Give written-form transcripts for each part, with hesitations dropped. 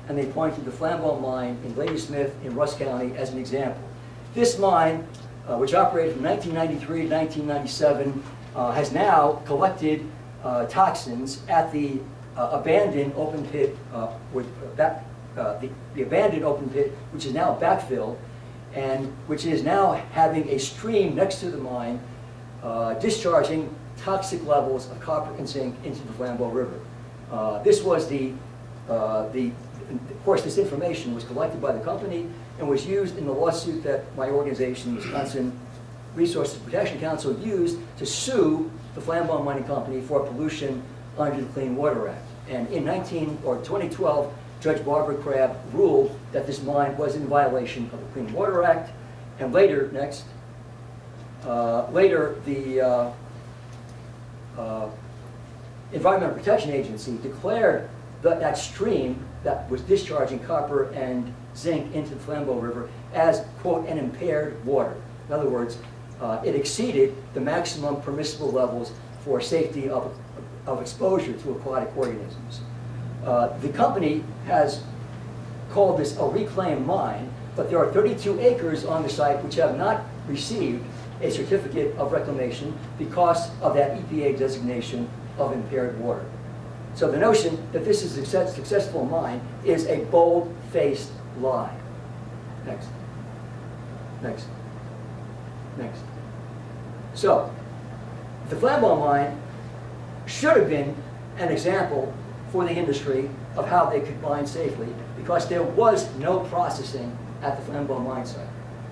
and they point to the Flambeau mine in Ladysmith in Russ County as an example. This mine, which operated from 1993 to 1997, has now collected toxins at the abandoned open pit, the abandoned open pit, which is now backfilled, and which is now having a stream next to the mine discharging toxic levels of copper and zinc into the Flambeau River. This was of course, this information was collected by the company and was used in the lawsuit that my organization, the Wisconsin Resources Protection Council, used to sue the Flambeau Mining Company for pollution under the Clean Water Act. And in 2012, Judge Barbara Crabb ruled that this mine was in violation of the Clean Water Act. And later, the Environmental Protection Agency declared that stream that was discharging copper and zinc into the Flambeau River as, quote, an impaired water. In other words, it exceeded the maximum permissible levels for safety of exposure to aquatic organisms. The company has called this a reclaimed mine, but there are 32 acres on the site which have not received a certificate of reclamation because of that EPA designation of impaired water. So the notion that this is a successful mine is a bold-faced lie. Next. Next. Next. So, the Flambeau mine should have been an example for the industry of how they could mine safely, because there was no processing at the Flambeau mine site.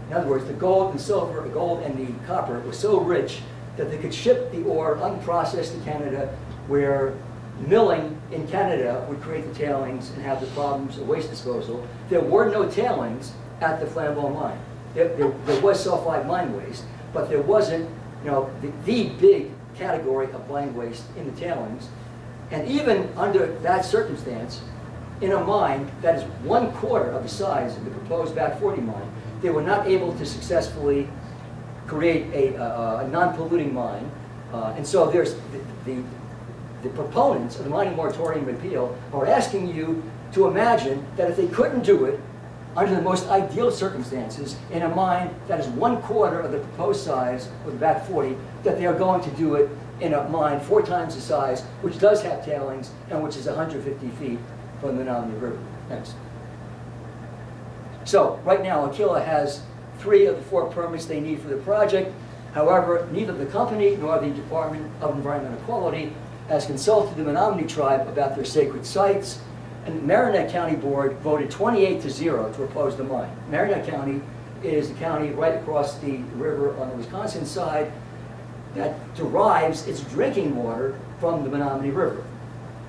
In other words, the gold and silver, the gold and the copper was so rich that they could ship the ore unprocessed to Canada, where milling in Canada would create the tailings and have the problems of waste disposal. There were no tailings at the Flambeau mine. There was sulfide mine waste, but there wasn't, the big category of mine waste in the tailings. And even under that circumstance, in a mine that is 1/4 of the size of the proposed Back 40 mine, they were not able to successfully create a non-polluting mine. And so there's the proponents of the mining moratorium repeal are asking you to imagine that if they couldn't do it under the most ideal circumstances in a mine that is 1/4 of the proposed size of the Back 40, that they are going to do it in a mine 4 times the size, which does have tailings and which is 150 feet from the Menominee River. Next. So right now, Aquila has 3 of the 4 permits they need for the project. However, neither the company nor the Department of Environmental Quality has consulted the Menominee tribe about their sacred sites, and the Marin County Board voted 28-0 to oppose the mine. Marin County is the county right across the river on the Wisconsin side that derives its drinking water from the Menominee River.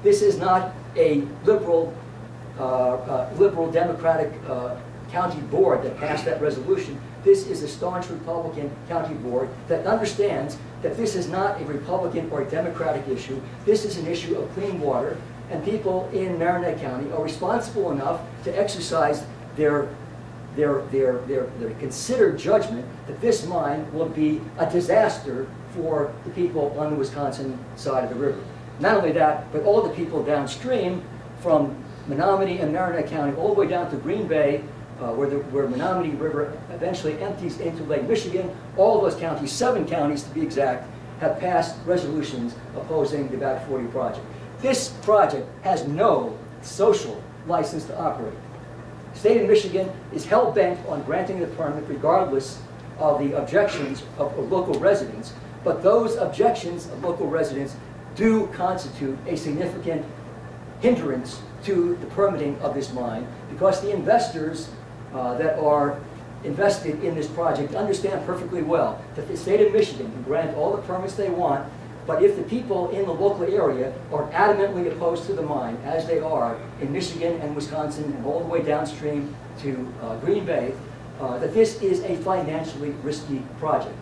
This is not a liberal Democratic county board that passed that resolution. This is a staunch Republican county board that understands that this is not a Republican or Democratic issue. This is an issue of clean water, and people in Marin County are responsible enough to exercise their considered judgment that this mine will be a disaster for the people on the Wisconsin side of the river. Not only that, but all the people downstream from Menominee and Marin County all the way down to Green Bay, where Menominee River eventually empties into Lake Michigan. All of those counties, 7 counties to be exact, have passed resolutions opposing the Back 40 project. This project has no social license to operate. The state of Michigan is hell-bent on granting the permit regardless of the objections of local residents, but those objections of local residents do constitute a significant hindrance to the permitting of this mine, because the investors that are invested in this project understand perfectly well that the state of Michigan can grant all the permits they want, but if the people in the local area are adamantly opposed to the mine, as they are in Michigan and Wisconsin and all the way downstream to Green Bay, that this is a financially risky project.